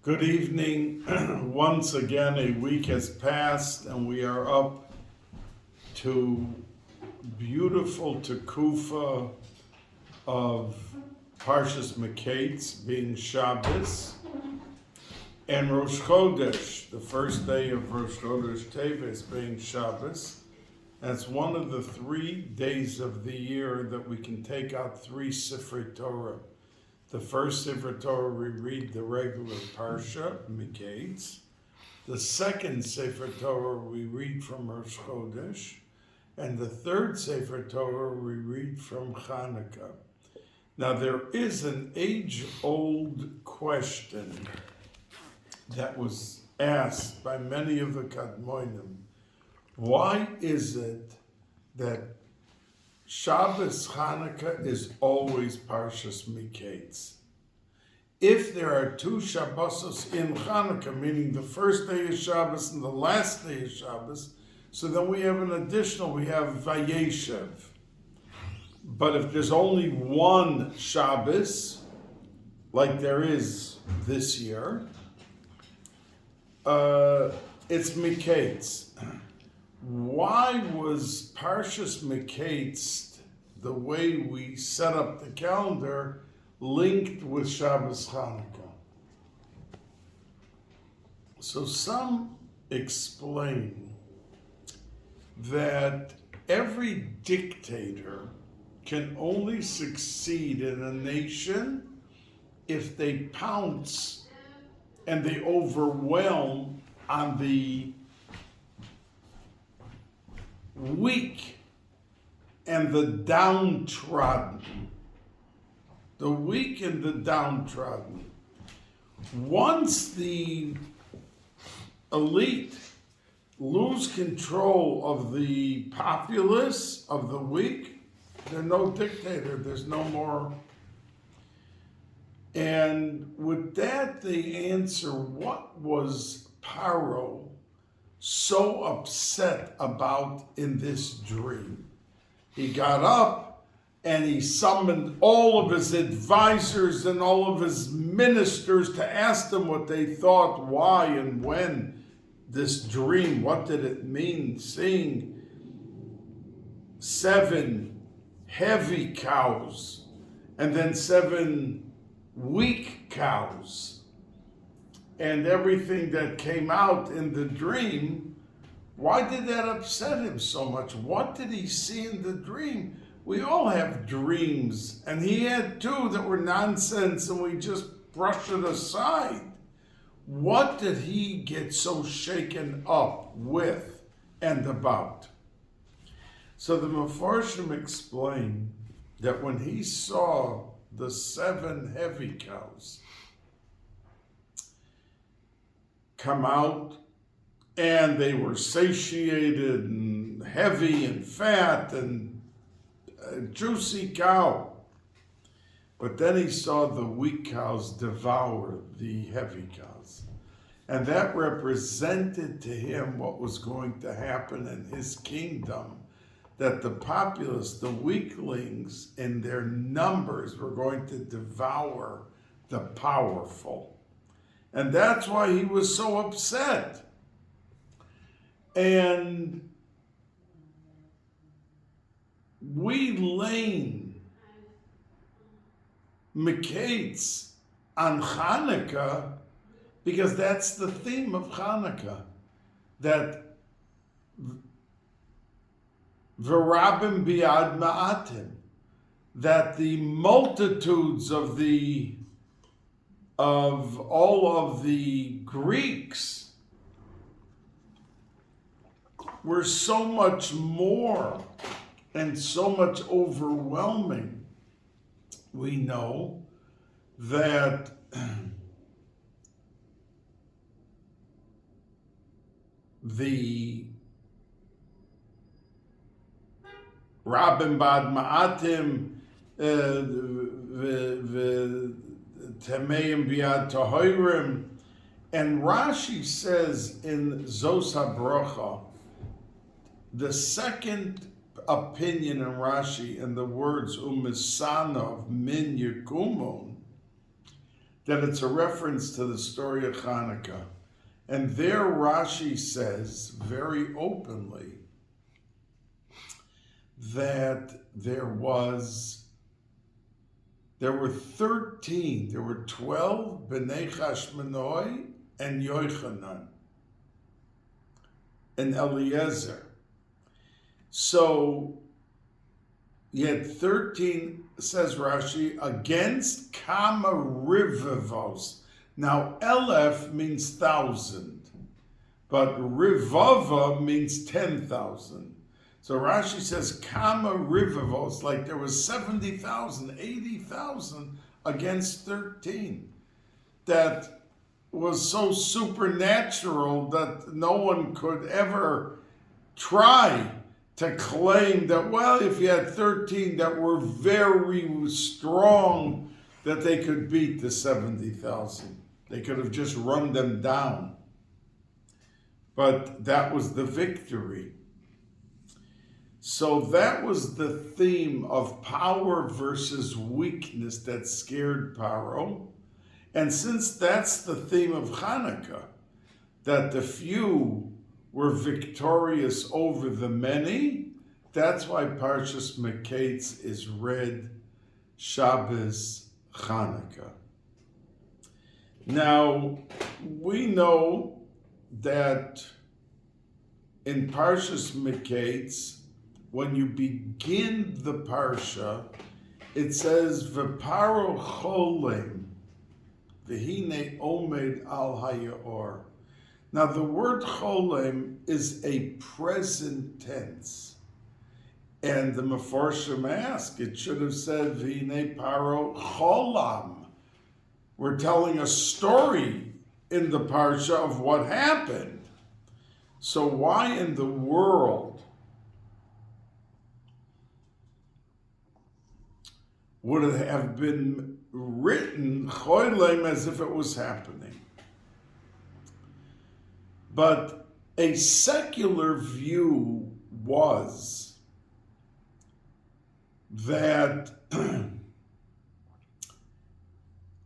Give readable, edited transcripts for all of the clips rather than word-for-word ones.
Good evening. Once again, a week has passed and we are up to beautiful Tekufa of Parshas Miketz being Shabbos and Rosh Chodesh, the first day of Rosh Chodesh Teves being Shabbos. That's one of the 3 days of the year that we can take out 3 Sifrei Torah. The first Sefer Torah, we read the regular Parsha, Miketz. The second Sefer Torah, we read from Rosh Chodesh. And the third Sefer Torah, we read from Chanukah. Now, there is an age-old question that was asked by many of the Kadmonim. Why is it that Shabbos Chanukah is always Parshas Miketz? If there are 2 Shabbosos in Chanukah, meaning the first day is Shabbos and the last day is Shabbos, so then we have an additional, we have Vayeshev. But if there's only one Shabbos, like there is this year, it's Miketz. Why was Parshas Miketz, the way we set up the calendar, linked with Shabbos Chanukah? So some explain that every dictator can only succeed in a nation if they pounce and they overwhelm on the weak and the downtrodden. The weak and the downtrodden. Once the elite lose control of the populace, of the weak, there's no dictator, there's no more. And with that, they answer, what was Paro so upset about in this dream? He got up and he summoned all of his advisors and all of his ministers to ask them what they thought, why and when this dream, what did it mean, seeing 7 heavy cows and then 7 weak cows. And everything that came out in the dream, why did that upset him so much? What did he see in the dream? We all have dreams, and he had 2 that were nonsense, and we just brush it aside. What did he get so shaken up with and about? So the Mefarshim explain that when he saw the 7 heavy cows come out, and they were satiated and heavy and fat and a juicy cow. But then he saw the weak cows devour the heavy cows. And that represented to him what was going to happen in his kingdom, that the populace, the weaklings in their numbers, were going to devour the powerful. And that's why he was so upset. And we lane Miketz on Chanukah because that's the theme of Chanukah, that V'rabim biad ma'atim, that the multitudes of all of the Greeks were so much more and so much overwhelming. We know that the Rabim bad ma'atim Temeim biad tahorim, and Rashi says in Zos HaBrocha, the second opinion in Rashi in the words umisana of min yikumun, that it's a reference to the story of Hanukkah. And there Rashi says very openly that there were 13, there were 12 Bnei Chashmonai and Yochanan and Eliezer. So you had 13, says Rashi, against Kama Rivavos. Now, Elef means 1,000, but Rivava means 10,000. So Rashi says Kama Rivavos, like there was 70,000, 80,000 against 13. That was so supernatural that no one could ever try to claim that, well, if you had 13 that were very strong, that they could beat the 70,000. They could have just run them down. But that was the victory. So that was the theme of power versus weakness that scared Paro. And since that's the theme of Hanukkah, that the few were victorious over the many, that's why Parshas Miketz is read Shabbos Hanukkah. Now, we know that in Parshas Miketz, when you begin the Parsha, it says, V'paro cholem, v'hine omed al hayaor. Now, the word cholem is a present tense. And the Meforshim ask, it should have said, V'hine paro cholam. We're telling a story in the Parsha of what happened. So why in the world would it have been written cholem as if it was happening? But a secular view was that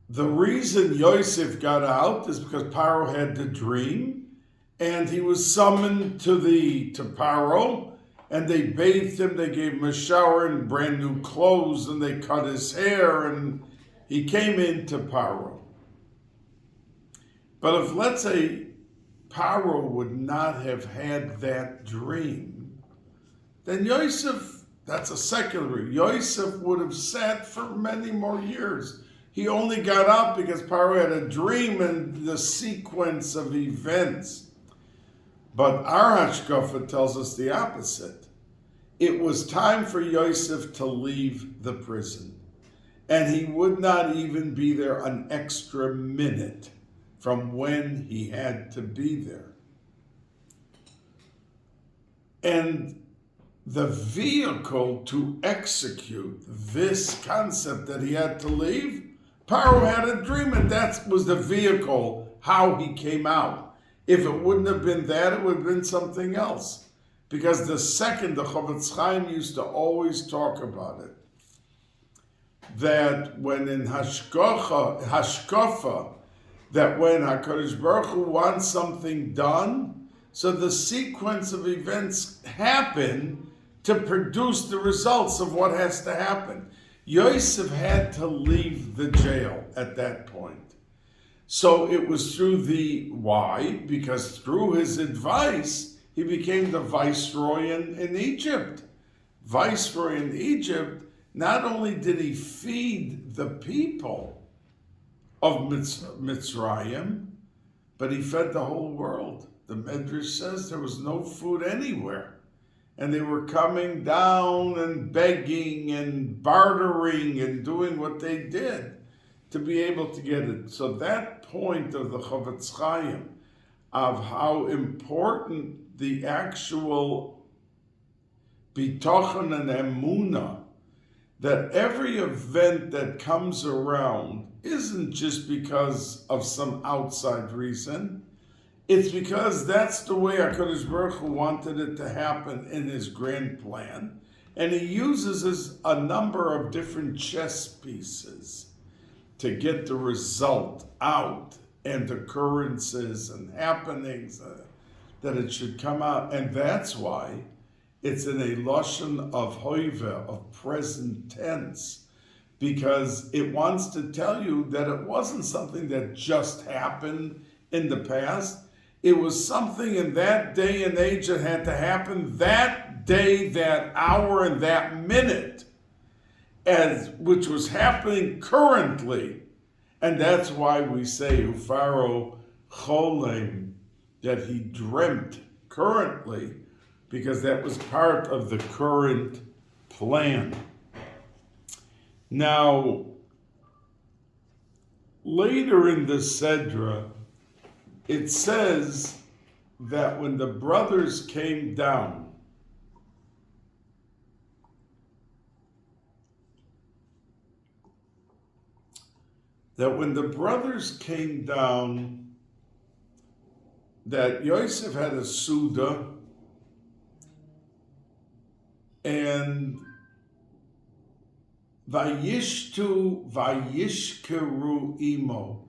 the reason Yosef got out is because Paro had the dream, and he was summoned to Paro, and they bathed him, they gave him a shower and brand new clothes, and they cut his hair, and he came into Paro. But if, let's say, Paro would not have had that dream, then Yosef, that's a secular, Yosef would have sat for many more years. He only got out because Paro had a dream and the sequence of events. But our Hashkafa tells us the opposite. It was time for Yosef to leave the prison. And he would not even be there an extra minute from when he had to be there. And the vehicle to execute this concept that he had to leave, Paro had a dream, and that was the vehicle, how he came out. If it wouldn't have been that, it would have been something else. Because the Chavetz Chaim used to always talk about it, that when in Hashkafa, that when HaKadosh Baruch Hu wants something done, so the sequence of events happen to produce the results of what has to happen. Yosef had to leave the jail at that point. So it was through why? Because through his advice, he became the viceroy in Egypt. Viceroy in Egypt, not only did he feed the people of Mitzrayim, but he fed the whole world. The Medrash says there was no food anywhere. And they were coming down and begging and bartering and doing what they did to be able to get it. So that point of the Chavetz Chaim, of how important the actual bitachon and emunah, that every event that comes around isn't just because of some outside reason. It's because that's the way HaKadosh Baruch Hu wanted it to happen in his grand plan. And he uses a number of different chess pieces. to get the result out and occurrences and happenings that it should come out. And that's why it's in a lashon of hoive, of present tense, because it wants to tell you that it wasn't something that just happened in the past. It was something in that day and age that had to happen that day, that hour, and that minute, which was happening currently. And that's why we say Ufaro Cholem, that he dreamt currently, because that was part of the current plan. Now, later in the Sedra, it says that when the brothers came down, that Yosef had a Suda, and Vayishkeru imo,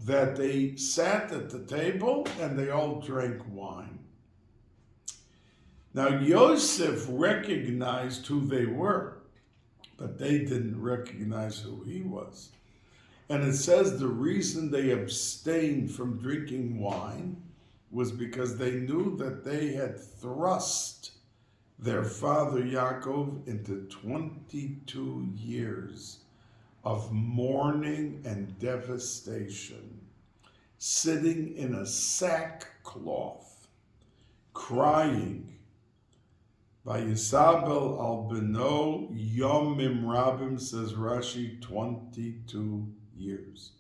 that they sat at the table and they all drank wine. Now Yosef recognized who they were, but they didn't recognize who he was. And it says the reason they abstained from drinking wine was because they knew that they had thrust their father Yaakov into 22 years of mourning and devastation, sitting in a sackcloth, crying. Vayisabel al beno yomim rabim, says Rashi, 22 years.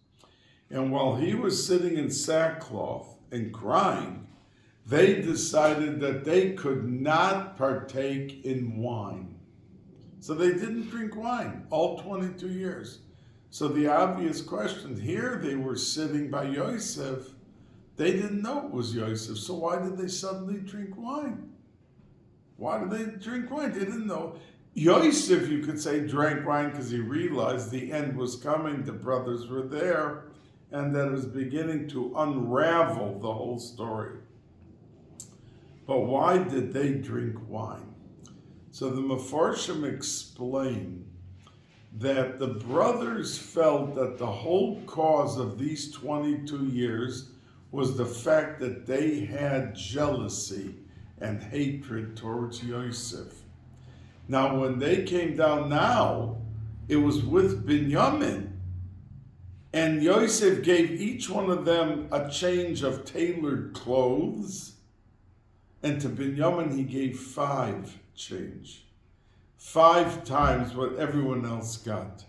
And while he was sitting in sackcloth and crying, they decided that they could not partake in wine. So they didn't drink wine all 22 years. So the obvious question here, they were sitting by Yosef. They didn't know it was Yosef. So why did they suddenly drink wine? Why did they drink wine? They didn't know. Yosef, you could say, drank wine because he realized the end was coming. The brothers were there, and that it was beginning to unravel the whole story. But why did they drink wine? So the Mefarshim explain that the brothers felt that the whole cause of these 22 years was the fact that they had jealousy and hatred towards Yosef. Now, when they came down now, it was with Binyamin. And Yosef gave each one of them a change of tailored clothes. And to Binyamin, he gave 5 change. 5 times what everyone else got.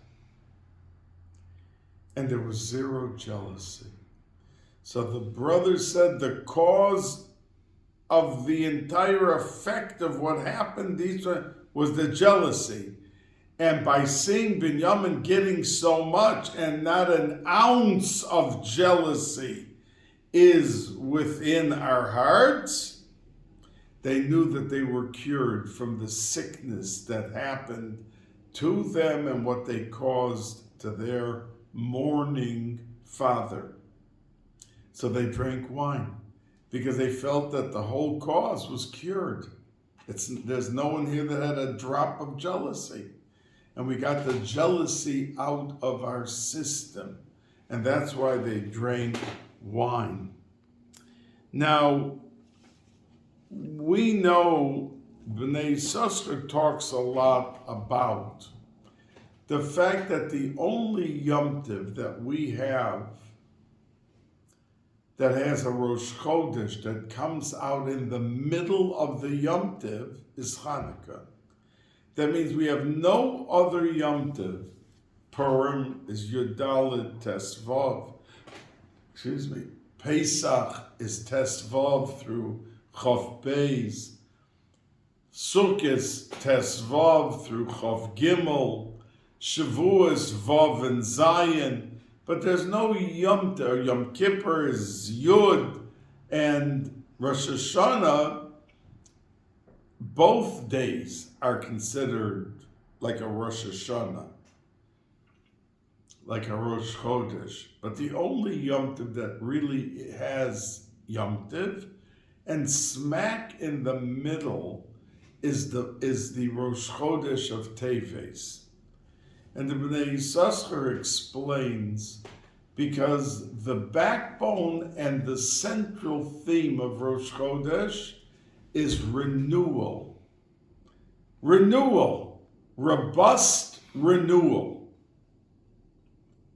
And there was 0 jealousy. So the brothers said the cause of the entire effect of what happened was the jealousy. And by seeing Binyamin getting so much and not an ounce of jealousy is within our hearts, they knew that they were cured from the sickness that happened to them and what they caused to their mourning father. So they drank wine because they felt that the whole cause was cured. There's no one here that had a drop of jealousy. And we got the jealousy out of our system. And that's why they drank wine. Now, we know Bnei Yissaschar talks a lot about the fact that the only Yom Tov that we have that has a Rosh Chodesh that comes out in the middle of the Yom Tov is Hanukkah. That means we have no other Yom Tov. Purim is Yudalit Tesvav. Pesach is Tesvav through Chof Beis. Sukkot Tesvav through Chof Gimel. Shavuos Vav and Zayin. But there's no Yom Tov. Yom Kippur is Yud, and Rosh Hashanah, both days are considered like a Rosh Hashanah. like a Rosh Chodesh, but the only Yom Tov that really has Yom Tov, and smack in the middle is the Rosh Chodesh of Teves. And the Bnei Yissaschar explains, because the backbone and the central theme of Rosh Chodesh is renewal. Renewal. Robust renewal.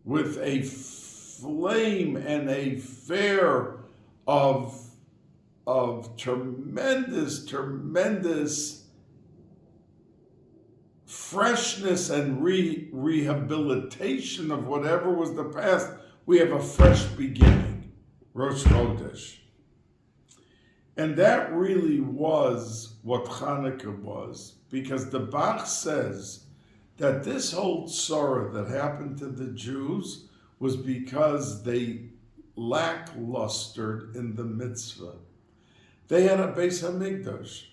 With a flame and a fire of tremendous freshness and rehabilitation of whatever was the past. We have a fresh beginning, Rosh Chodesh. And that really was what Hanukkah was, because the Bach says that this whole tzara that happened to the Jews was because they lacklustered in the mitzvah. They had a Bais Hamikdash.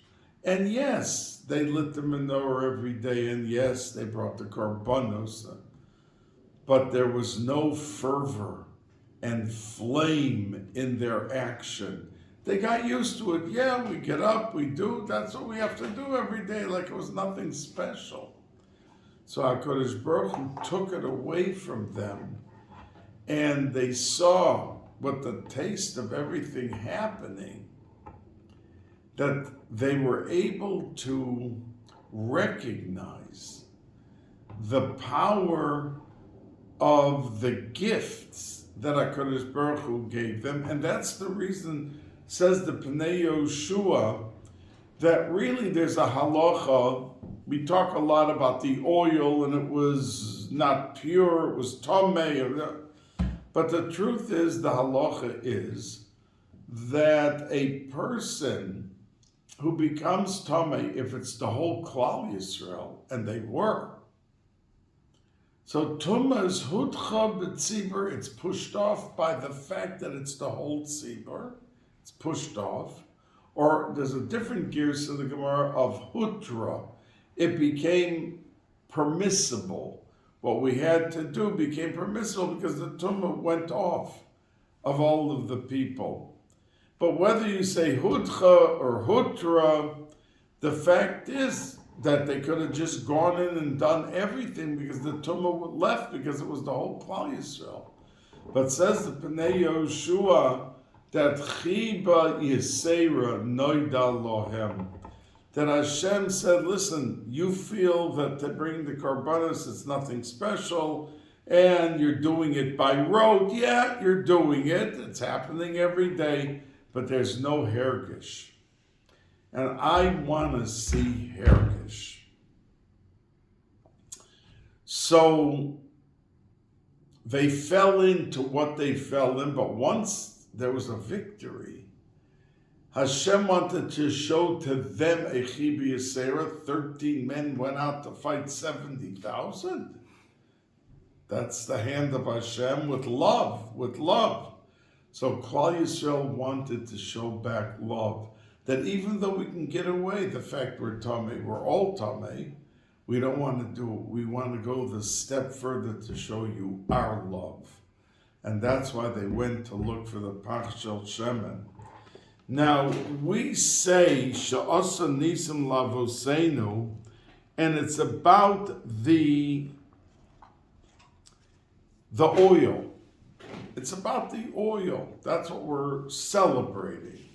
And yes, they lit the menorah every day, and yes, they brought the korbanos, but there was no fervor and flame in their action. They got used to it. Yeah, we get up, we do, that's what we have to do every day, like it was nothing special. So HaKadosh Baruch Hu took it away from them, and they saw what the taste of everything happening, that they were able to recognize the power of the gifts that HaKadosh Baruch Hu gave them. And that's the reason, says the Pnei Yehoshua, that really there's a halacha. We talk a lot about the oil, and it was not pure, it was tamei. But the truth is, the halacha is that a person who becomes tamei, if it's the whole Klal Yisrael, and they were. So tumah is hutcha b'tzibur, it's pushed off by the fact that it's the whole tzibur, it's pushed off. Or there's a different gears in the Gemara of hutra, it became permissible. What we had to do became permissible because the tumah went off of all of the people. But whether you say hutcha or hutra, the fact is that they could have just gone in and done everything because the tumah left, because it was the whole Klal Yisrael. But says the Pnei Yehoshua that chiba yisera noida lohem, that Hashem said, listen, you feel that to bring the korbanos is nothing special, and you're doing it by rote. Yeah, you're doing it. It's happening every day. But there's no hergish. And I want to see hergish. So they fell into what they fell in, but once there was a victory, Hashem wanted to show to them a chibi yisera. 13 men went out to fight 70,000. That's the hand of Hashem with love, So Klal Yisrael wanted to show back love, that even though we can get away the fact we're tamei, we're all tamei, we don't want to do it. We want to go the step further to show you our love. And that's why they went to look for the Pach Shel Shemen. Now, we say, Sha'asa Nisim Lavosenu, and it's about the oil. It's about the oil. That's what we're celebrating.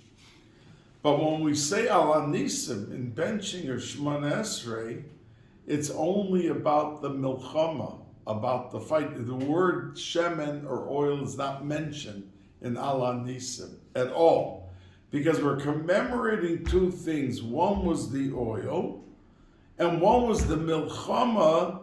But when we say Al Anisim in benching or Shemona Esrei, it's only about the milchama, about the fight. The word shemen or oil is not mentioned in Al Anisim at all, because we're commemorating two things. One was the oil, and one was the milchama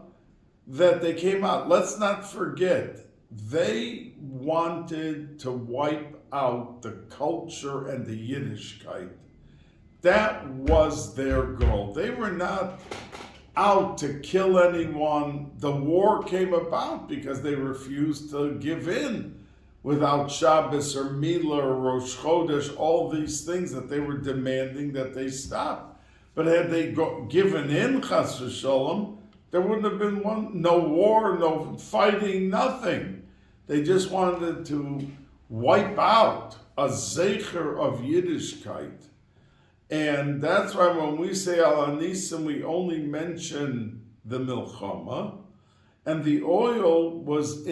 that they came out. Let's not forget, they wanted to wipe out the culture and the Yiddishkeit. That was their goal. They were not out to kill anyone. The war came about because they refused to give in without Shabbos or Mila or Rosh Chodesh, all these things that they were demanding that they stop. But had they given in, Chas v'sholom, There wouldn't have been no war, no fighting, nothing. They just wanted to wipe out a zecher of Yiddishkeit. And that's why when we say Al Anisim, we only mention the Milchama. And the oil was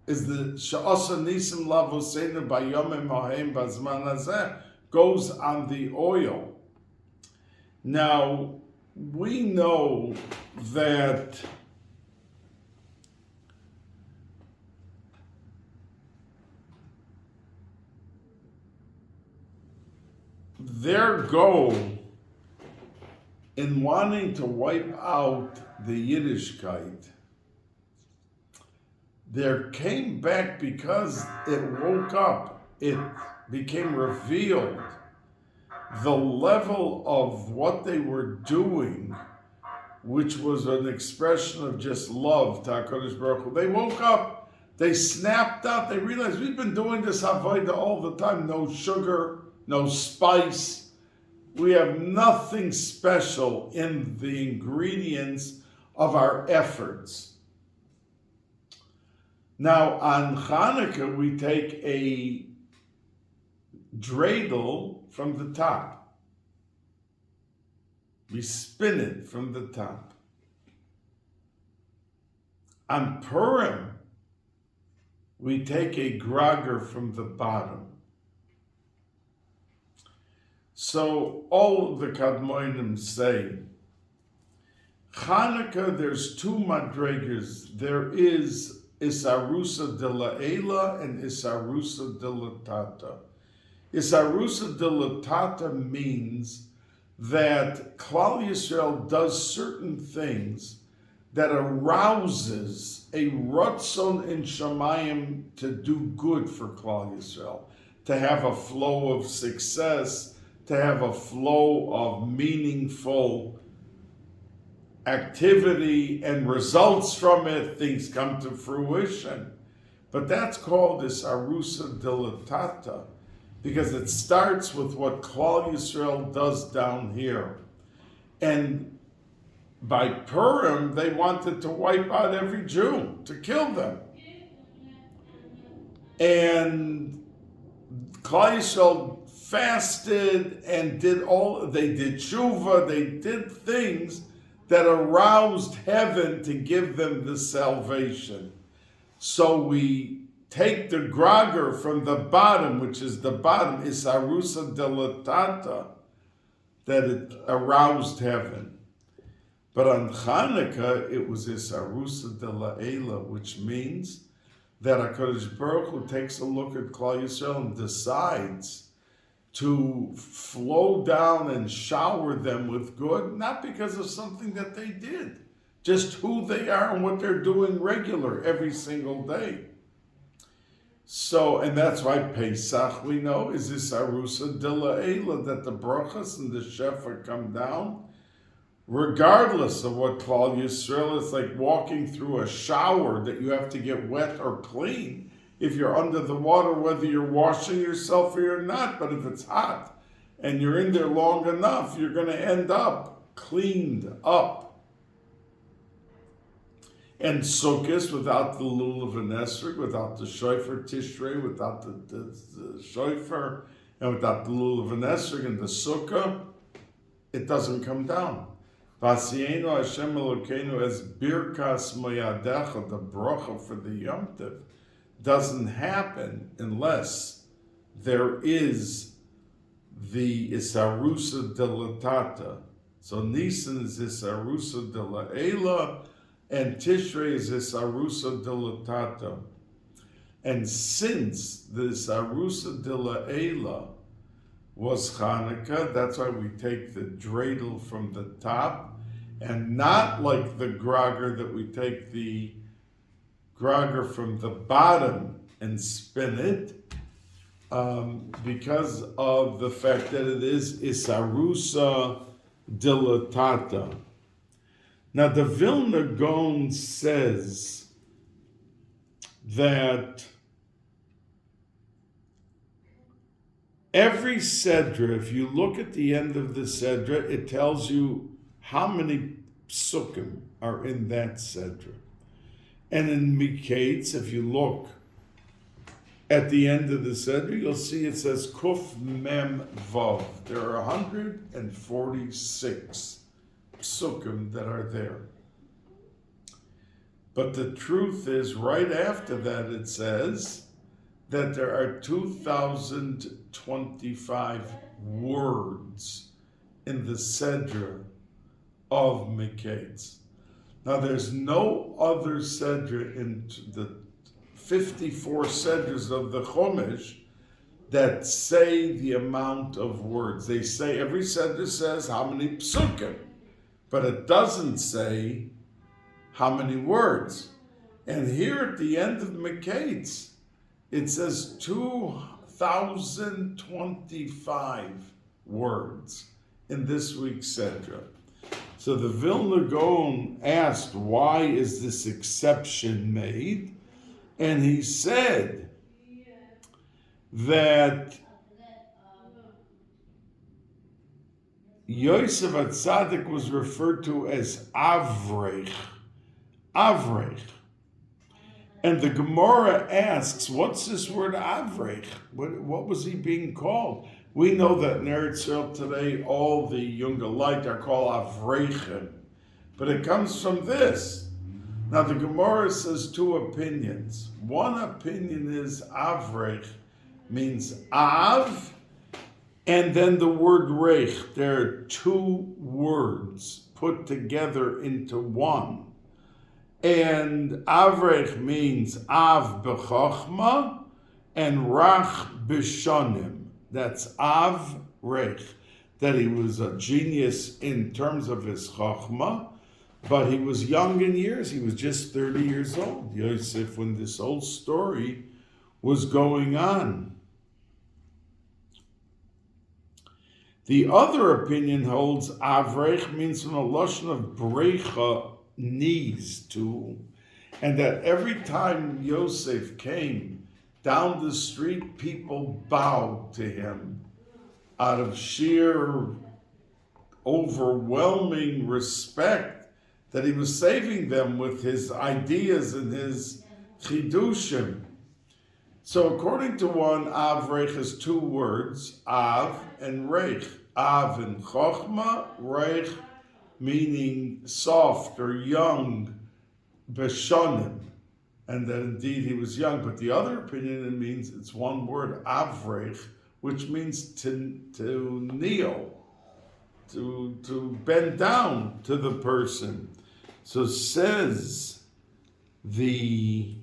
is the Sha'asa Nisim Lavosena Bayomim Mahem Bazman Hazeh, goes on the oil. Now, we know that their goal in wanting to wipe out the Yiddishkeit, there came back because it woke up, it became revealed the level of what they were doing, which was an expression of just love to HaKadosh Baruch Hu. They woke up, they snapped out, they realized we've been doing this Avodah all the time, no sugar, no spice. We have nothing special in the ingredients of our efforts. Now, on Hanukkah, we take a dreidel from the top. We spin it from the top. On Purim, we take a grogger from the bottom. So all of the Kadmonim say, Hanukkah, there's two madregas. There is Isarusa de la Ela and Isarusa de la Tata. Isarusa de la Tata means that Klal Yisrael does certain things that arouses a ratzon in Shamayim to do good for Klal Yisrael, to have a flow of success, to have a flow of meaningful activity and results from it, things come to fruition. But that's called this Arusa Dilatata, because it starts with what Klal Yisrael does down here. And by Purim, they wanted to wipe out every Jew, to kill them. And Klal Yisrael fasted and they did tshuva, they did things that aroused heaven to give them the salvation. So we take the grogger from the bottom, which is the bottom, Isarusa Delatata, that it aroused heaven. But on Chanukah, it was Isarusa Delaela, which means that HaKadosh Baruch Hu takes a look at Klal Yisrael and decides to flow down and shower them with good, not because of something that they did, just who they are and what they're doing regular every single day. So, and that's why Pesach, we know, is this Arusa de La'ela, that the brachas and the shefa come down, regardless of what Klal Yisrael is, like walking through a shower that you have to get wet or clean. If you're under the water, whether you're washing yourself or you're not, but if it's hot and you're in there long enough, you're going to end up cleaned up. And Sukkot, without the lulav and esrog, without the shofar tishrei, without the shofar, and without the lulav and esrog and the sukkah, it doesn't come down. V'asienu Hashem Elokeinu as birkas moyadecha, the bracha for the Yom Tov, doesn't happen unless there is the Isarusa Delatata. So Nisan is Isarusa Delaela, and Tishrei is Isarusa Delatata. And since the Isarusa Delaela was Hanukkah, that's why we take the dreidel from the top, and not like the grogger that we take the grogger from the bottom and spin it, because of the fact that it is Isarusa Dilatata. Now the Vilna Gaon says that every Sedra, if you look at the end of the Sedra, it tells you how many psukim are in that Sedra. And in Miketz, if you look at the end of the Sedra, you'll see it says Kuf Mem Vav. There are 146 psukim that are there. But the truth is, right after that, it says that there are 2,025 words in the Sedra of Miketz. Now, there's no other Sedra in the 54 Sedras of the Chumash that say the amount of words. They say, every Sedra says how many psukim, but it doesn't say how many words. And here at the end of Miketz, it says 2,025 words in this week's Sedra. So the Vilna Gaon asked, why is this exception made? And he said that Yosef HaTzadik was referred to as Avrech. Avrech. And the Gemara asks, what's this word Avrech? What was he being called? We know that in Eretz Yisrael today, all the younger light are called Avrechim. But it comes from this. Now the Gemara says two opinions. One opinion is Avrech means Av, and then the word Reich. There are two words put together into one. And Avrech means Av b'chochma and Rach b'shonim. That's Avrech, that he was a genius in terms of his chochma, but he was young in years. He was just 30 years old, Yosef, when this whole story was going on. The other opinion holds Avrech means from a lashon of brecha, knees to, and that every time Yosef came down the street, people bowed to him out of sheer overwhelming respect that he was saving them with his ideas and his chidushim. So according to one, Avrech is two words, Av and Reich. Av in Chochma, Reich meaning soft or young, Beshonim. And that indeed he was young. But the other opinion, it means it's one word, Avrech, which means to kneel, to bend down to the person. So says the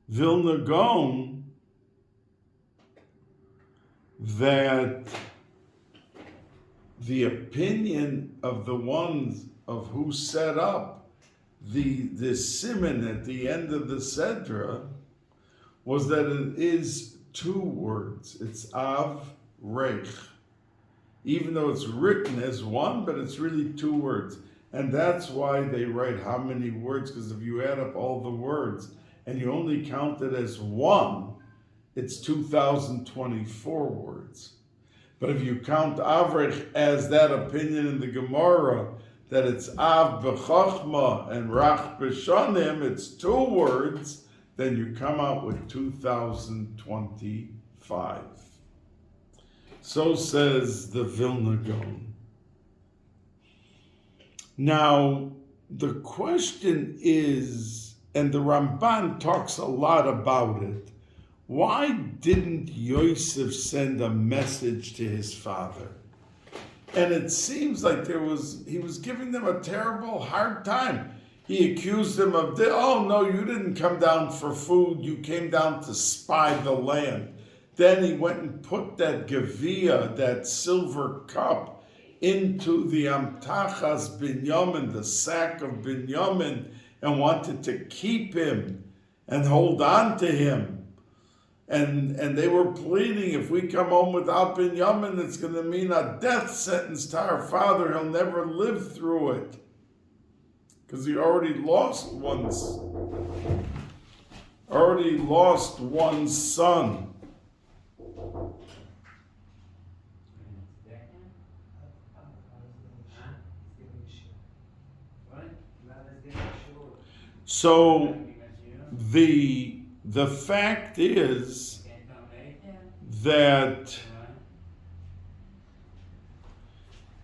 Vilna Gaon that the opinion of the ones of who set up the siman at the end of the Sedra was that it is two words. It's Av Reich. Even though it's written as one, but it's really two words. And that's why they write how many words, because if you add up all the words and you only count it as one, it's 2,024 words. But if you count Avrech as that opinion in the Gemara, that it's Av b'chochma and Rach b'shonim, it's two words, then you come out with 2,025. So says the Vilna Gaon. Now, the question is, and the Ramban talks a lot about it, why didn't Yosef send a message to his father? And it seems like he was giving them a terrible hard time. He accused them of, oh no, you didn't come down for food, you came down to spy the land. Then he went and put that gavia, that silver cup, into the amtachas Binyamin, the sack of Binyamin, and wanted to keep him and hold on to him. And they were pleading, if we come home without Binyamin, it's going to mean a death sentence to our father. He'll never live through it. Because he already lost one son. So the fact is that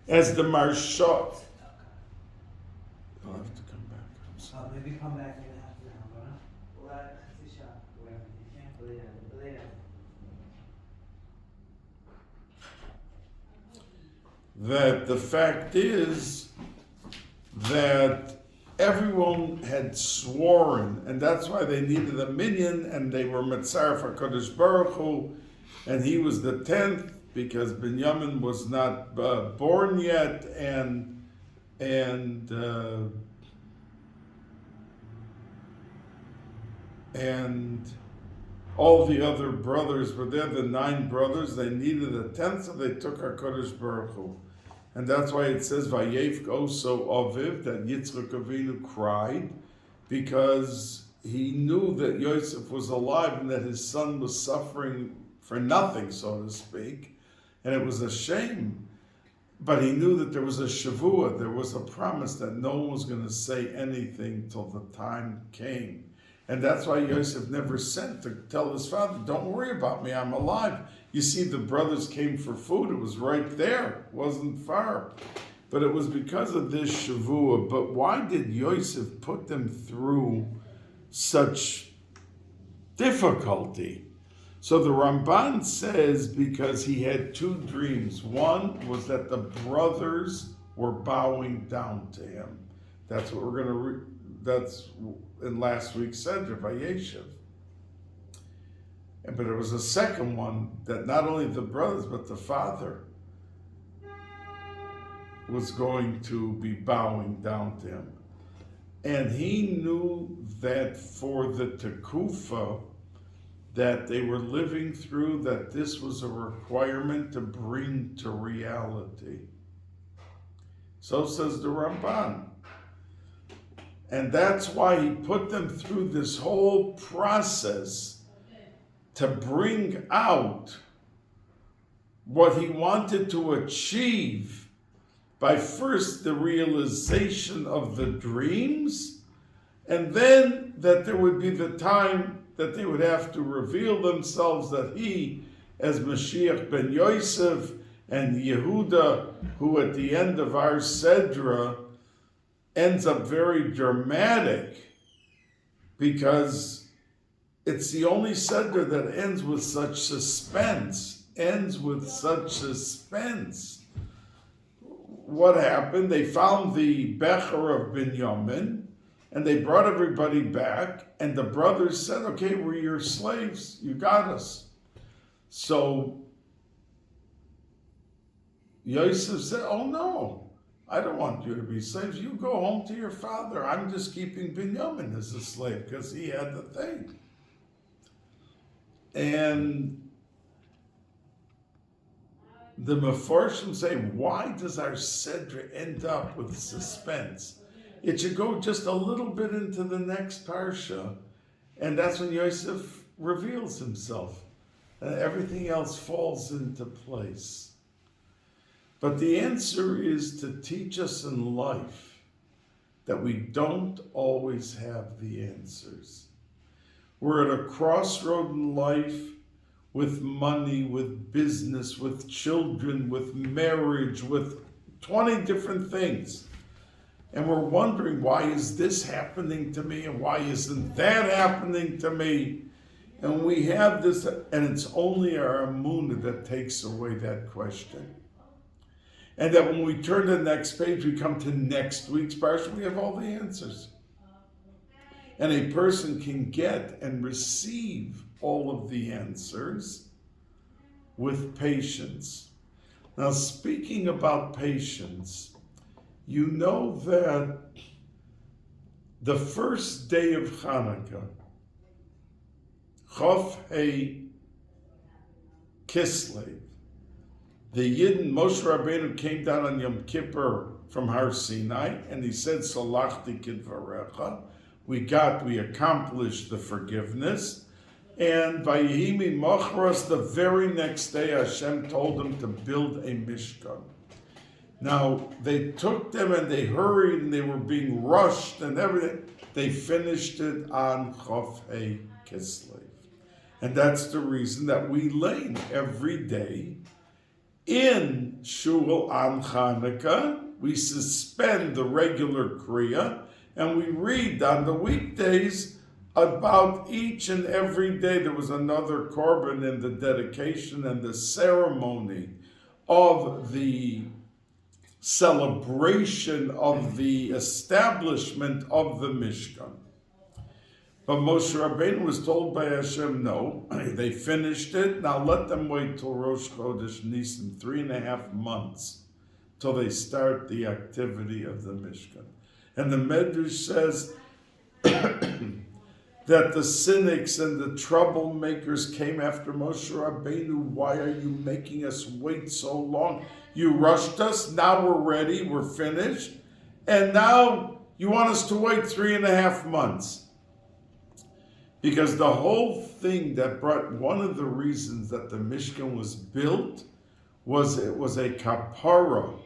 as the Marsha, I'll have to come back. Maybe come back in half an hour. That the fact is that everyone had sworn, and that's why they needed a minyan, and they were Metzaref HaKadosh Baruch Hu, and he was the 10th, because Binyamin was not born yet, and all the other brothers were there, the 9 brothers, they needed a 10th, so they took HaKadosh Baruch Hu. And that's why it says, Vayevk Oso Aviv, that Yitzchak Avinu cried, because he knew that Yosef was alive and that his son was suffering for nothing, so to speak. And it was a shame. But he knew that there was a shavua, there was a promise that no one was going to say anything till the time came. And that's why Yosef never sent to tell his father, don't worry about me, I'm alive. You see, the brothers came for food, it was right there, it wasn't far. But it was because of this shavua. But why did Yosef put them through such difficulty? So the Ramban says because he had 2 dreams. One was that the brothers were bowing down to him. That's what we're going to that's in last week's Sedra by Yeshiv. But there was a second one that not only the brothers but the father was going to be bowing down to him. And he knew that for the Tekufa that they were living through, that this was a requirement to bring to reality. So says the Ramban. And that's why he put them through this whole process to bring out what he wanted to achieve by first the realization of the dreams, and then that there would be the time that they would have to reveal themselves, that he, as Mashiach ben Yosef, and Yehuda, who at the end of our Sedra ends up very dramatic, because it's the only Sedra that ends with such suspense, What happened? They found the Becher of Binyamin, and they brought everybody back, and the brothers said, okay, we're your slaves, you got us. So Yosef said, oh no, I don't want you to be slaves. You go home to your father. I'm just keeping Binyamin as a slave because he had the thing. And the Mefarshim say, why does our Sedra end up with suspense? It should go just a little bit into the next parsha, and that's when Yosef reveals himself, and everything else falls into place. But the answer is to teach us in life that we don't always have the answers. We're at a crossroad in life, with money, with business, with children, with marriage, with 20 different things. And we're wondering, why is this happening to me? And why isn't that happening to me? And we have this, and it's only our emunah that takes away that question. And that when we turn to the next page, we come to next week's parsha, we have all the answers. And a person can get and receive all of the answers with patience. Now, speaking about patience, you know that the first day of Hanukkah, Chof Hei Kislev, the Yidden, Moshe Rabbeinu came down on Yom Kippur from Har Sinai, and he said, Salachti kidvarecha, we accomplished the forgiveness. And Vayihimi Mochros, the very next day, Hashem told them to build a Mishkan. Now, they took them and they hurried and they were being rushed and everything. they finished it on Chof Hei Kislev. And that's the reason that we learn every day in Shul on Hanukkah. We suspend the regular Kriya and we read on the weekdays about each and every day. There was another korban in the dedication and the ceremony of the celebration of the establishment of the Mishkan. But Moshe Rabbeinu was told by Hashem, no, they finished it. Now let them wait till Rosh Chodesh Nisan, 3.5 months, till they start the activity of the Mishkan. And the Medrash says that the cynics and the troublemakers came after Moshe Rabbeinu. Why are you making us wait so long? You rushed us, now we're ready, we're finished, and now you want us to wait 3.5 months. Because the whole thing that brought, one of the reasons that the Mishkan was built was it was a kapara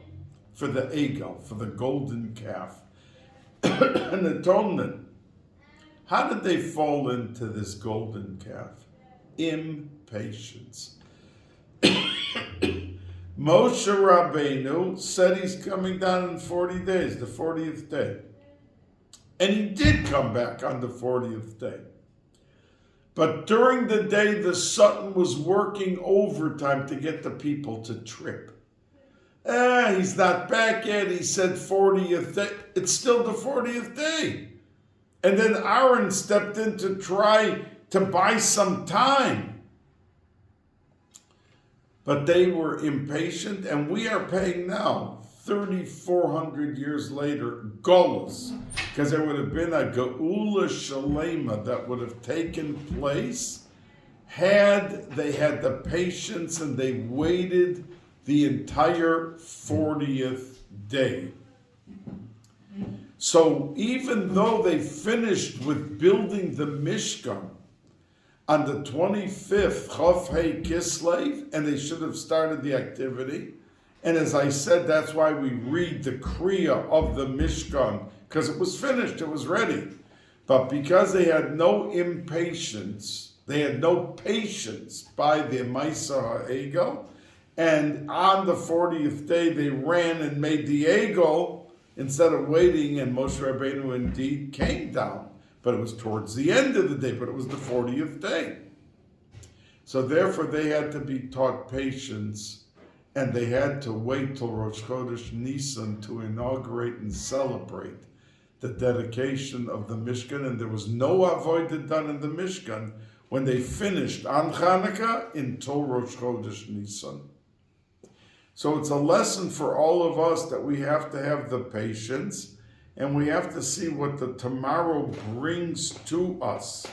for the egel, for the golden calf, an atonement. How did they fall into this golden calf? Impatience. Moshe Rabbeinu said he's coming down in 40 days, the 40th day. And he did come back on the 40th day. But during the day, the Satan was working overtime to get the people to trip. He's not back yet. He said 40th day. It's still the 40th day. And then Aaron stepped in to try to buy some time. But they were impatient, and we are paying now, 3,400 years later, Golos, because there would have been a Geula Shalema that would have taken place had they had the patience and they waited the entire 40th day. So even though they finished with building the Mishkan on the 25th Chof Hei Kislev, and they should have started the activity, and as I said, that's why we read the Kriya of the Mishkan, because it was finished, it was ready. But because they had no impatience, they had no patience by the Maisa HaEgel, and on the 40th day they ran and made the Egel instead of waiting, and Moshe Rabbeinu indeed came down. But it was towards the end of the day, but it was the 40th day. So therefore they had to be taught patience, and they had to wait till Rosh Chodesh Nisan to inaugurate and celebrate the dedication of the Mishkan, and there was no avodah done in the Mishkan when they finished on Hanukkah until Rosh Chodesh Nisan. So it's a lesson for all of us that we have to have the patience, and we have to see what the tomorrow brings to us.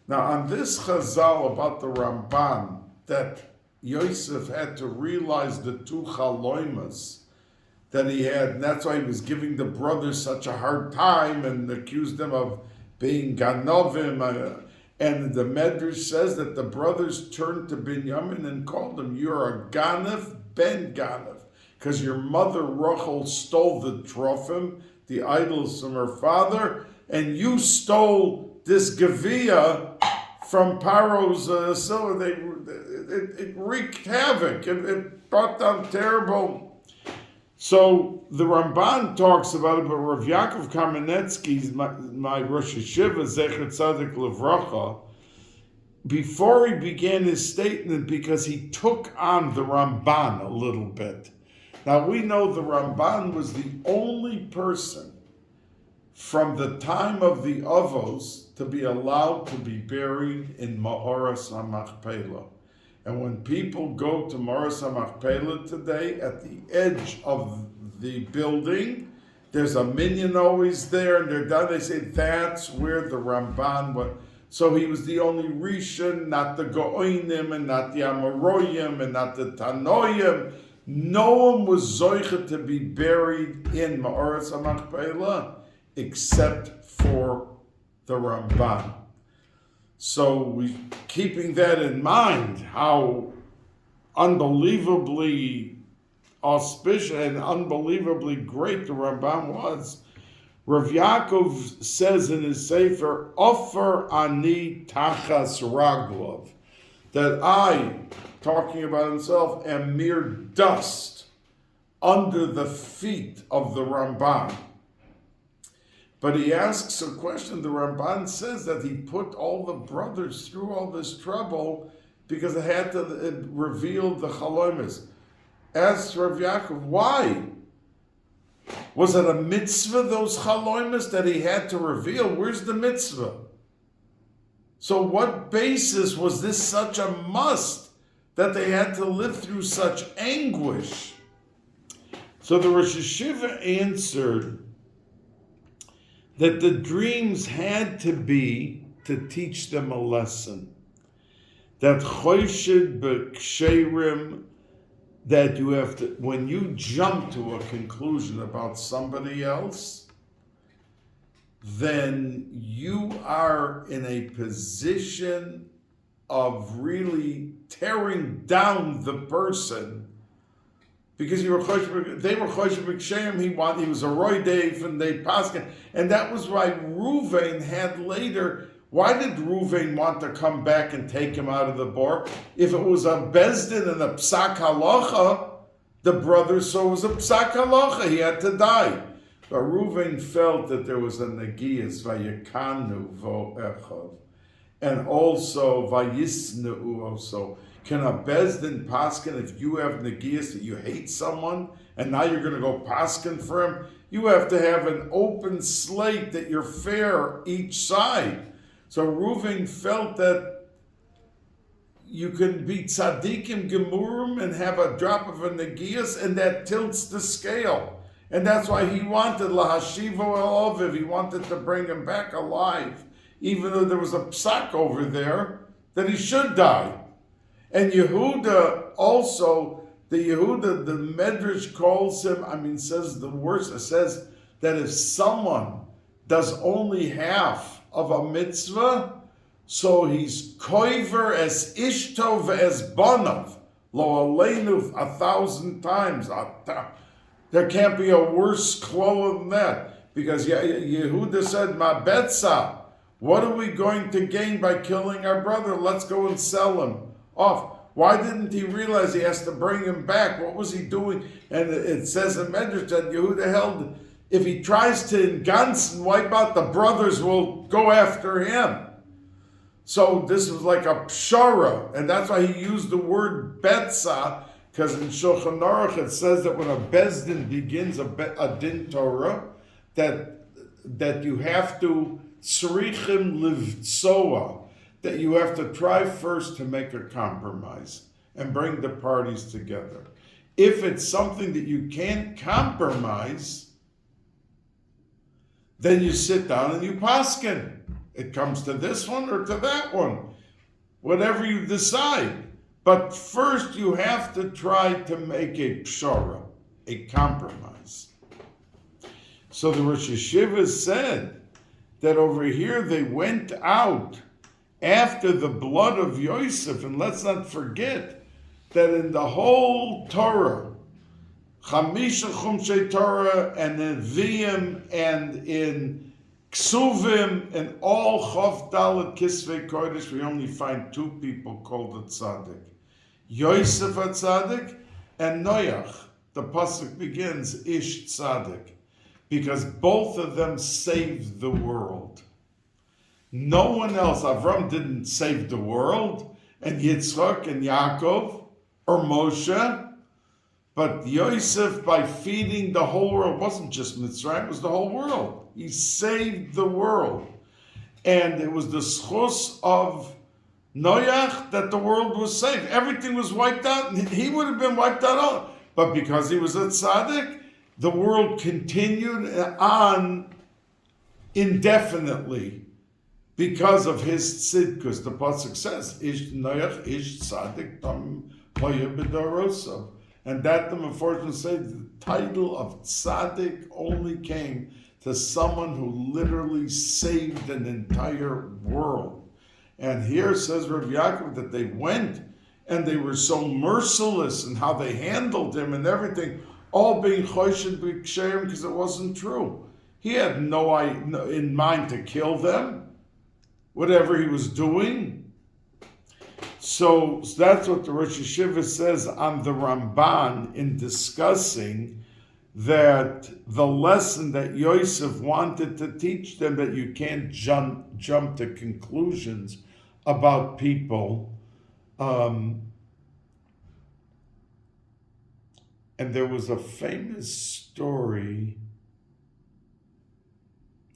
Now on this Chazal about the Ramban, that Yosef had to realize the two chaloimas that he had, and that's why he was giving the brothers such a hard time and accused them of being ganovim. And the Medrash says that the brothers turned to Binyamin and called him, "You're a ganav ben ganav, because your mother Rachel stole the trophim, the idols from her father, and you stole this Gavia from Paro's silver." It wreaked havoc. It brought down terrible. So the Ramban talks about it, but Rav Yaakov Kamenetsky, my Rosh Yeshiva, Zecher Tzadik Levracha, before he began his statement, because he took on the Ramban a little bit. Now we know the Ramban was the only person from the time of the Avos to be allowed to be buried in Ma'oras HaMachpelah. And when people go to Ma'oras HaMachpelah today, at the edge of the building, there's a minyan always there, and they're done. They say that's where the Ramban was. So he was the only Rishon, not the Go'onim, and not the Amoroyim, and not the Tanoim. No one was zoicha to be buried in Ma'oras HaMachpelah except for the Ramban. So keeping that in mind, how unbelievably auspicious and unbelievably great the Ramban was, Rav Yaakov says in his Sefer, Ofer ani tachas raglov, that I, talking about himself, am mere dust under the feet of the Ramban. But he asks a question. The Ramban says that he put all the brothers through all this trouble because it had to reveal the chalomis. Asks Rav Yaakov, why? Was it a mitzvah, those chalomis, that he had to reveal? Where's the mitzvah? So what basis was this such a must that they had to live through such anguish? So the Rosh Yeshiva answered that the dreams had to be to teach them a lesson. That choshid b'ksherim, that you have to, when you jump to a conclusion about somebody else, then you are in a position of really tearing down the person, because they were choshid b'ksherim. He was a roy Dave and they paskin, and that was why Ruvain had later. Why did Ruvain want to come back and take him out of the bar? If it was a bezdin and a psak halacha, the brothers, so it was a psak halacha, he had to die. But Ruvain felt that there was a negias, vayikanu vo'echov, and also vayisneu also. Can a bezdin paskin, if you have negias that you hate someone, and now you're going to go paskin for him, you have to have an open slate that you're fair each side. So Reuven felt that you can be tzaddikim gemurim and have a drop of a negias, and that tilts the scale. And that's why he wanted lahashivo el oviv. He wanted to bring him back alive, even though there was a psak over there that he should die. And Yehuda also, the Medrash calls him, says the worst, it says that if someone does only half of a mitzvah, so he's koiver as ishtov as banav, lo aleinu 1,000 times. There can't be a worse kloa than that, because Yehuda said, Ma betza, what are we going to gain by killing our brother? Let's go and sell him off. Why didn't he realize he has to bring him back? What was he doing? And it says in Medrash that Yehuda held, if he tries to engans and wipe out, the brothers will go after him. So this was like a pshara, and that's why he used the word betza, because in Shulchan Aruch it says that when a bezdin begins a din Torah, that you have to tzrichim livtsoa, that you have to try first to make a compromise and bring the parties together. If it's something that you can't compromise, then you sit down and you paskin. It comes to this one or to that one, whatever you decide. But first you have to try to make a pshara, a compromise. So the Rosh Yeshiva said that over here they went out after the blood of Yosef, and let's not forget that in the whole Torah, Chamisha Chumshei Torah, and in Nevi'im, and in Ksuvim, and all Chof Dalet Kisvei Kodesh, we only find two people called a tzaddik. Yosef a tzaddik, and Noach. The pasuk begins, Ish tzaddik, because both of them saved the world. No one else, Avram didn't save the world, and Yitzchak and Yaakov, or Moshe, but Yosef, by feeding the whole world, wasn't just Mitzrayim, it was the whole world. He saved the world. And it was the schus of Noach that the world was saved. Everything was wiped out, and he would have been wiped out all. But because he was a tzaddik, the world continued on indefinitely because of his tzidkus. The pasuk says, "Ish Noach ish tzaddik tam hoya b'dorosav," and that the Meforshim say the title of tzaddik only came to someone who literally saved an entire world. And here says Rabbi Yaakov that they went and they were so merciless in how they handled him and everything, all being choshed b'ksherim because it wasn't true. He had no in mind to kill them, whatever he was doing. So that's what the Rosh Yeshiva says on the Ramban in discussing that the lesson that Yosef wanted to teach them, that you can't jump to conclusions about people. And there was a famous story.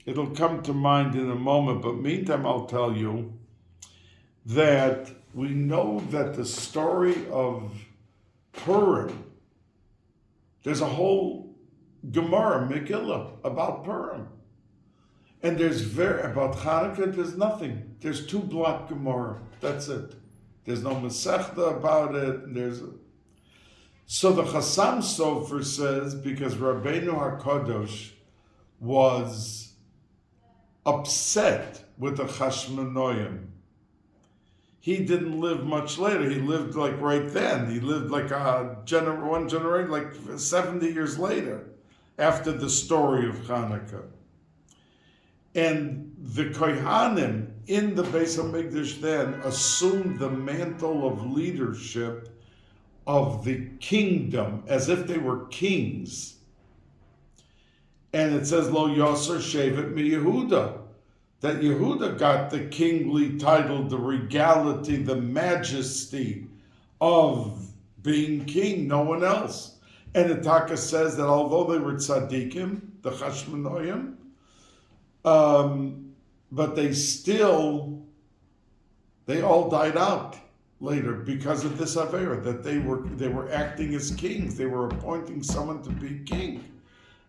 It'll come to mind in a moment, but meantime I'll tell you that we know that the story of Purim, there's a whole Gemara, Megillah, about Purim. And about Hanukkah, there's nothing. There's 2 block Gemara. That's it. There's no Masechta about it. So the Chassam Sofer says, because Rabbeinu HaKadosh was upset with the Chashmonoim. He didn't live much later. He lived like right then. He lived like one generation, like 70 years later, after the story of Hanukkah. And the Kohanim in the Bais HaMikdash then assumed the mantle of leadership of the kingdom, as if they were kings. And it says, Lo Yoser Shevet Mi Yehuda, that Yehuda got the kingly title, the regality, the majesty of being king, no one else. And the Taka says that although they were tzaddikim, the Chashmonoim, but they all died out later because of this Avera, that they were acting as kings. They were appointing someone to be king.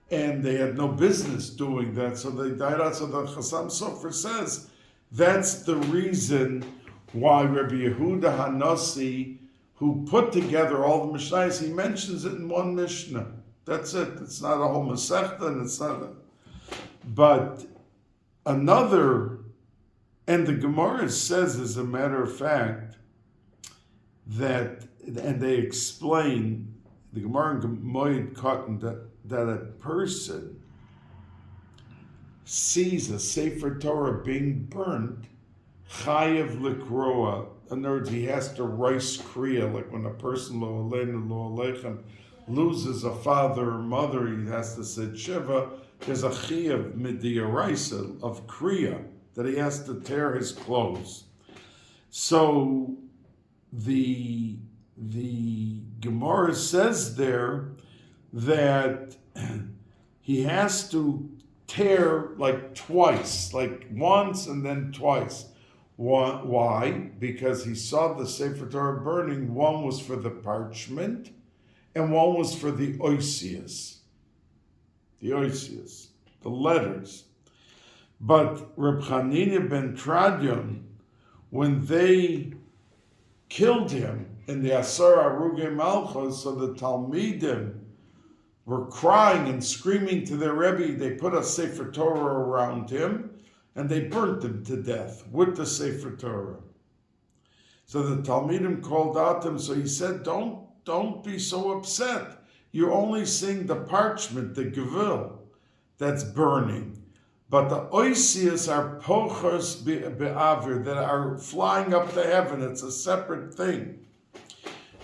And they had no business doing that, so they died out. So the Chassam Sofer says that's the reason why Rabbi Yehuda Hanasi, who put together all the Mishnayos, he mentions it in one Mishnah. That's it. It's not a whole Masechta, and it's not but another, and the Gemara says, as a matter of fact, that, and they explain, the Gemara in Moed Cotton, that a person sees a Sefer Torah being burnt, chayev likroa. In other words, he has to rice kriya, like when a person lo aleinu lo aleichem loses a father or mother, he has to say shiva. There's a chayev midiyaraisa of kriya, that he has to tear his clothes. So the Gemara says there that he has to tear like twice, like once and then twice. Why? Because he saw the Sefer Torah burning. One was for the parchment, and one was for the oisius. The letters. But Reb Chanina ben Tradion, when they killed him in the Asar Arugei Malchus, so the Talmidim were crying and screaming to their Rebbe. They put a Sefer Torah around him, and they burnt him to death with the Sefer Torah. So the Talmidim called out to him, so he said, don't be so upset. You're only seeing the parchment, the gevil, that's burning. But the oisias are pochos be'avir, that are flying up to heaven. It's a separate thing.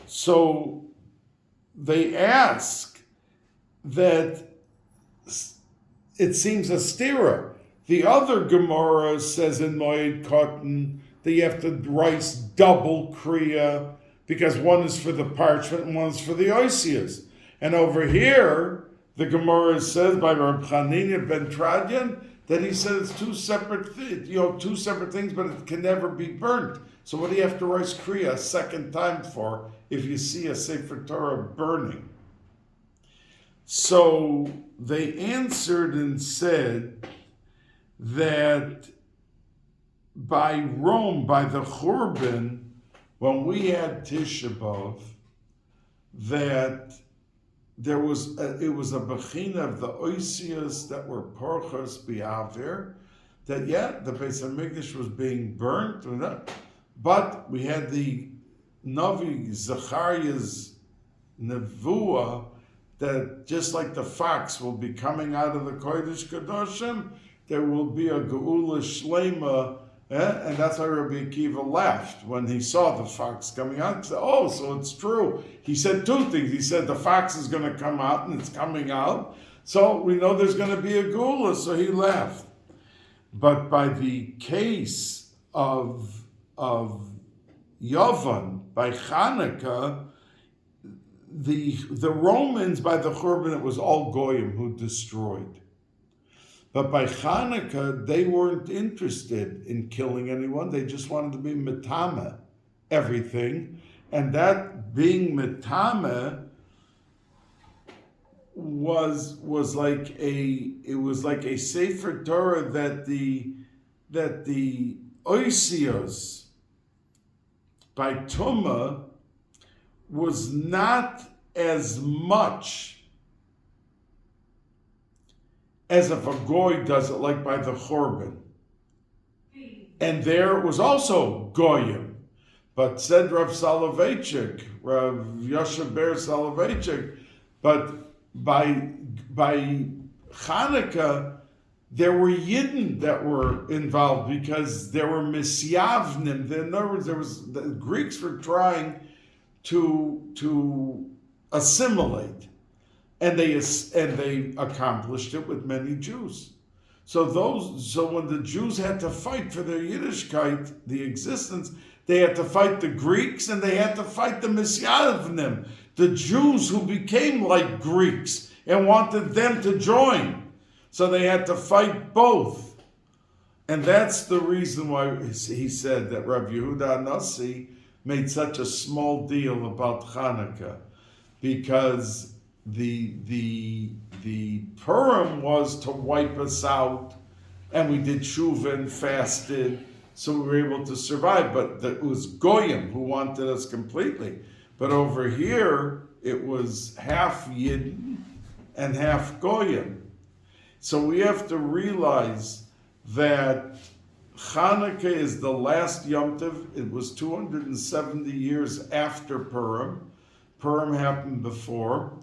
So they ask that it seems a stira. The other Gemara says in Moed Cotton that you have to rice double kriya, because one is for the parchment and one is for the oisias. And over here, the Gemara says by Reb Chanina ben Tradion that he said it's two separate things, but it can never be burnt. So what do you have to rice kriya a second time for if you see a Sefer Torah burning? So they answered and said that by Rome, by the Churban, when we had Tisha B'Av, that it was a bechina of the oisias that were porchos bi'avir, that the Bais HaMikdash was being burnt, but we had the Navi Zechariah's nevuah that just like the fox will be coming out of the Kodesh Kadoshim, there will be a Geula Shlema, and that's why Rabbi Akiva laughed when he saw the fox coming out. He said, oh, so it's true. He said two things. He said the fox is going to come out, and it's coming out. So we know there's going to be a Geula, so he laughed. But by the case of Yavan, by Hanukkah, the Romans, by the Churban, it was all Goyim who destroyed. But by Hanukkah, they weren't interested in killing anyone. They just wanted to be metame everything. And that being metame was like a Sefer Torah that the Oisios by Tumah was not as much as if a goy does it, like by the Churban. And there was also goyim, but said Rav Soloveitchik, Rav Yosha Ber Soloveitchik, but by Hanukkah, there were Yidden that were involved because there were Misyavnim. In other words, the Greeks were trying to assimilate, and they accomplished it with many Jews. So when the Jews had to fight for their Yiddishkeit, the existence, they had to fight the Greeks and they had to fight the Misyavnim, the Jews who became like Greeks and wanted them to join. So they had to fight both. And that's the reason why he said that Rabbi Yehuda Nasi made such a small deal about Hanukkah, because the Purim was to wipe us out, and we did tshuva and fasted, so we were able to survive. But it was Goyim who wanted us completely. But over here, it was half Yidden and half Goyim. So we have to realize that Hanukkah is the last Yom Tov. It was 270 years after Purim. Purim happened before.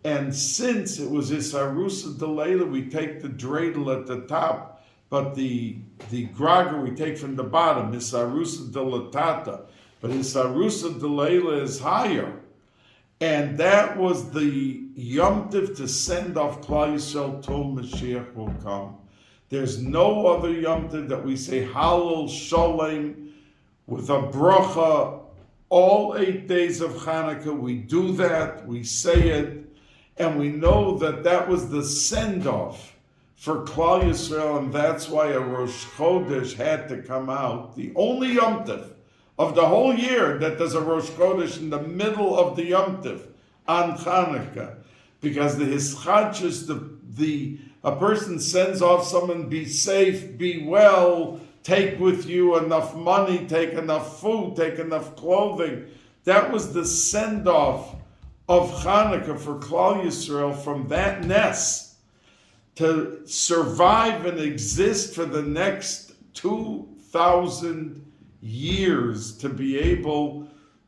And since it was Isarusa Delayla, we take the dreidel at the top, but the grager we take from the bottom, Isarusa Delatata. But Isarusa Delayla is higher. And that was the Yom Tov to send off Klal Yisrael till Mashiach will come. There's no other Yom Tov that we say Halal Sholem with a bracha all 8 days of Hanukkah. We do that, we say it, and we know that was the send-off for Klal Yisrael, and that's why a Rosh Chodesh had to come out. The only Yom Tov of the whole year that there's a Rosh Chodesh in the middle of the Yom Tov on Hanukkah, because the Hischadshus, a person sends off someone, be safe, be well, take with you enough money, take enough food, take enough clothing. That was the send-off of Hanukkah for Klal Yisrael, from that nest to survive and exist for the next 2,000 years, to be able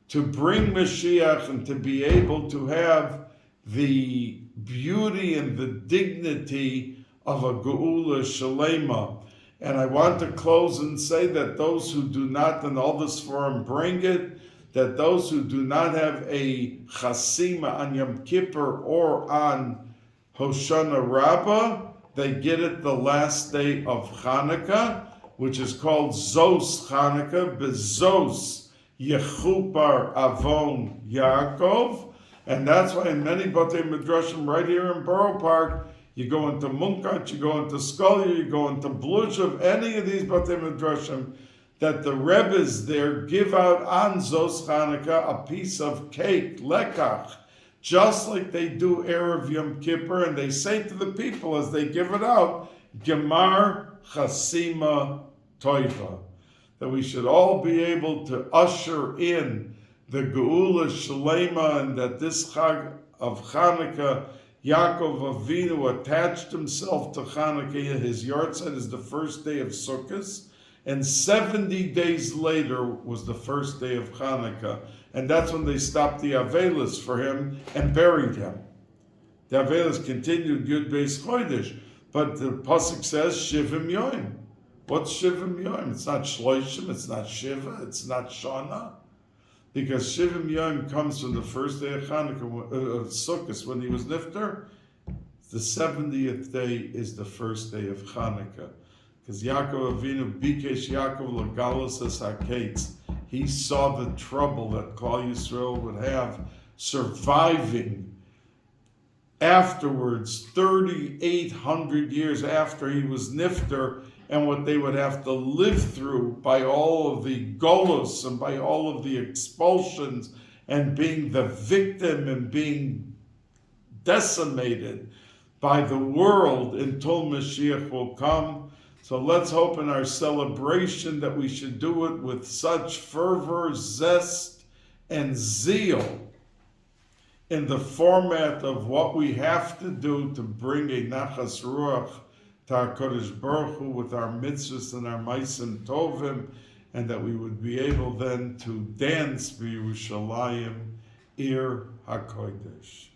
to bring Mashiach and to be able to have the beauty and the dignity of a Geula Shalema. And I want to close and say that those who do not, and all this forum bring it, that those who do not have a Chasima on Yom Kippur or on Hoshana Rabbah, they get it the last day of Hanukkah, which is called Zos Hanukkah, Bezos Yechupar Avon Yaakov. And that's why in many Batei Midrashim right here in Borough Park, you go into Munkat, you go into Skolia, you go into Bluzhev, any of these Batei Midrashim, that the Rebbes there give out on Zos Hanukkah a piece of cake, lekach, just like they do Erev Yom Kippur, and they say to the people as they give it out, Gemar Chasima Toiva, that we should all be able to usher in the Geula Shalema, and that this Chag of Hanukkah, Yaakov Avinu attached himself to Hanukkah. His yahrzeit is the first day of Sukkot, and 70 days later was the first day of Hanukkah, and that's when they stopped the Avelis for him and buried him. The Avelis continued Yud Beis Chodesh, but the pasuk says Shivim Yom. What's Shivim Yom? It's not Shloishim, it's not Shiva, it's not Shana, because Shivim Yom comes from the first day of Chanukah, of Sukkot, when he was Nifter. The 70th day is the first day of Chanukah, because Yaakov Avinu Bikesh Yaakov Legalos es Haketz. He saw the trouble that Klal Yisrael would have surviving afterwards, 3,800 years after he was Nifter, and what they would have to live through by all of the golus and by all of the expulsions and being the victim and being decimated by the world until Mashiach will come. So let's hope in our celebration that we should do it with such fervor, zest, and zeal in the format of what we have to do to bring a nachas ruach to our Kodesh Baruch Hu with our mitzvahs and our maisim tovim, and that we would be able then to dance B'Yerushalayim Ir HaKodesh.